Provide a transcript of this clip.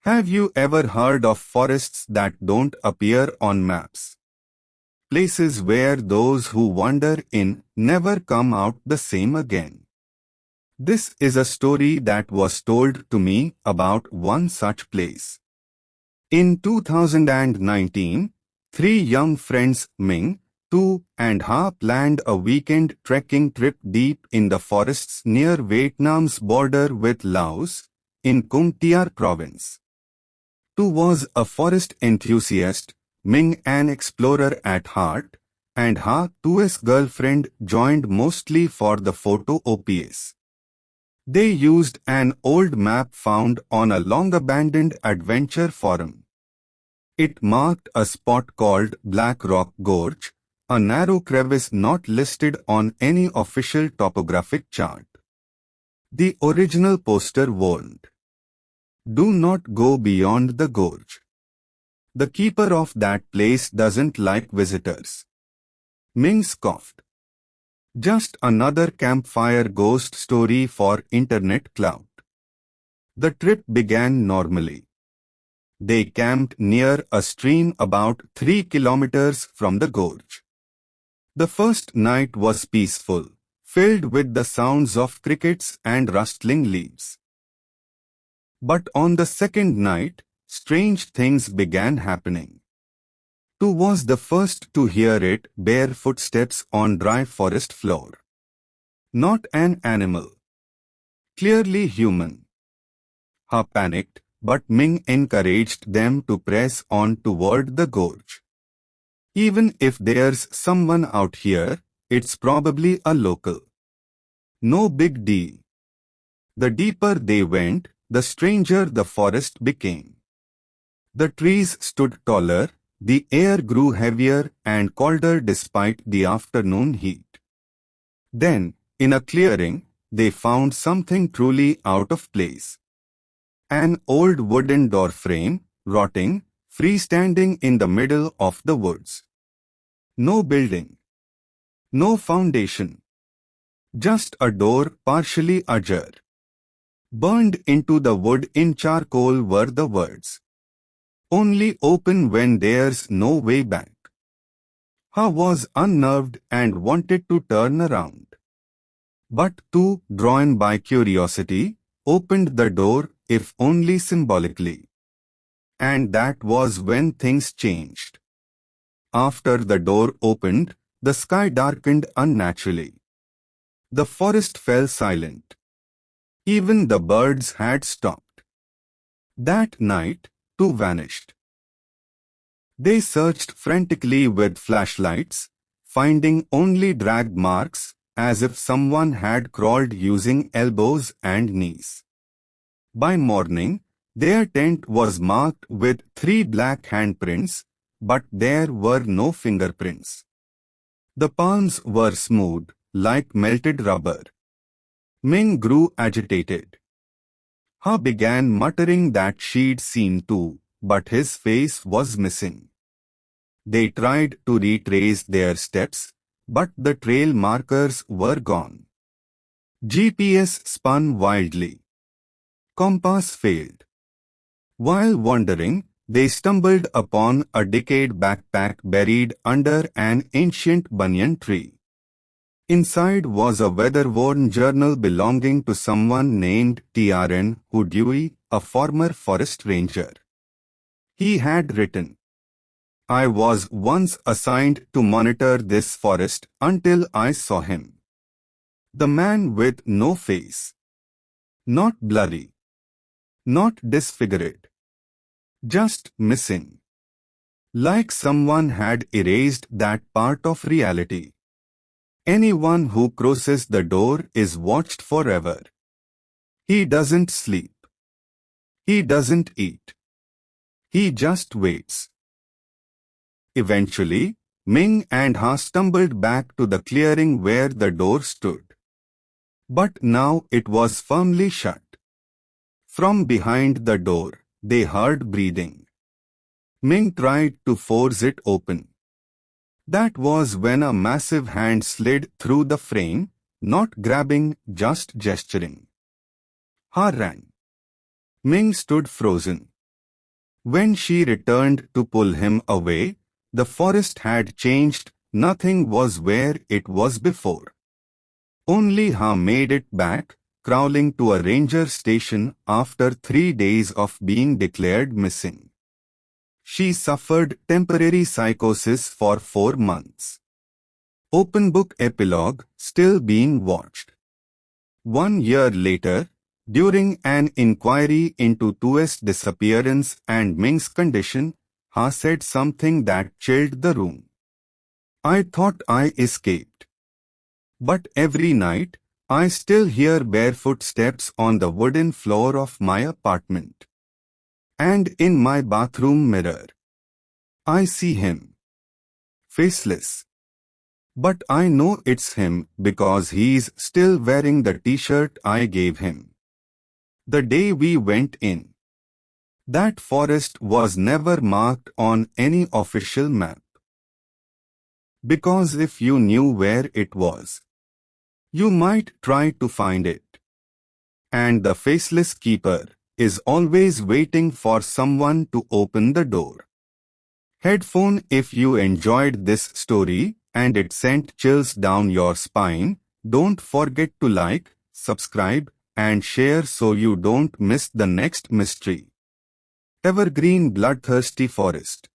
Have you ever heard of forests that don't appear on maps? Places where those who wander in never come out the same again. This is a story that was told to me about one such place. In 2019, three young friends, Ming, Tu, and Ha, planned a weekend trekking trip deep in the forests near Vietnam's border with Laos, in Cung Tiar province. Tu was a forest enthusiast, Ming an explorer at heart, and Ha, Tu's girlfriend, joined mostly for the photo ops. They used an old map found on a long-abandoned adventure forum. It marked a spot called Black Rock Gorge, a narrow crevice not listed on any official topographic chart. The original poster warned, "Do not go beyond the gorge. The keeper of that place doesn't like visitors." Ming scoffed. Just another campfire ghost story for internet clout. The trip began normally. They camped near a stream about 3 kilometers from the gorge. The first night was peaceful, filled with the sounds of crickets and rustling leaves. But on the second night, strange things began happening. Tu was the first to hear it, bare footsteps on dry forest floor. Not an animal. Clearly human. Ha panicked, but Ming encouraged them to press on toward the gorge. Even if there's someone out here, it's probably a local. No big deal. The deeper they went, the stranger the forest became. The trees stood taller, the air grew heavier and colder despite the afternoon heat. Then, in a clearing, they found something truly out of place. An old wooden door frame, rotting, freestanding in the middle of the woods. No building. No foundation. Just a door partially ajar. Burned into the wood in charcoal were the words, "Only open when there's no way back." Ha was unnerved and wanted to turn around. But Tu, drawn by curiosity, opened the door, if only symbolically. And that was when things changed. After the door opened, the sky darkened unnaturally. The forest fell silent. Even the birds had stopped. That night, Tu vanished. They searched frantically with flashlights, finding only drag marks, as if someone had crawled using elbows and knees. By morning, their tent was marked with 3 black handprints, but there were no fingerprints. The palms were smooth, like melted rubber. Ming grew agitated. Ha began muttering that she'd seen too, but his face was missing. They tried to retrace their steps, but the trail markers were gone. GPS spun wildly. Compass failed. While wandering, they stumbled upon a decayed backpack buried under an ancient banyan tree. Inside was a weather-worn journal belonging to someone named Trn Dewey, a former forest ranger. He had written, "I was once assigned to monitor this forest until I saw him. The man with no face. Not blurry. Not disfigured. Just missing. Like someone had erased that part of reality. Anyone who crosses the door is watched forever. He doesn't sleep. He doesn't eat. He just waits." Eventually, Ming and Ha stumbled back to the clearing where the door stood. But now it was firmly shut. From behind the door, they heard breathing. Ming tried to force it open. That was when a massive hand slid through the frame, not grabbing, just gesturing. Ha ran. Ming stood frozen. When she returned to pull him away, the forest had changed. Nothing was where it was before. Only Ha made it back, crawling to a ranger station after 3 days of being declared missing. She suffered temporary psychosis for 4 months. Open book epilogue still being watched. 1 year later, during an inquiry into Tu's disappearance and Ming's condition, Ha said something that chilled the room. I thought I escaped. But every night, I still hear barefoot steps on the wooden floor of my apartment. And in my bathroom mirror, I see him. Faceless. But I know it's him because he's still wearing the t-shirt I gave him. The day we went in, that forest was never marked on any official map. Because if you knew where it was, you might try to find it. And the Faceless Keeper is always waiting for someone to open the door. Headphone. If you enjoyed this story and it sent chills down your spine, don't forget to like, subscribe, and share so you don't miss the next mystery. Evergreen Bloodthirsty Forest.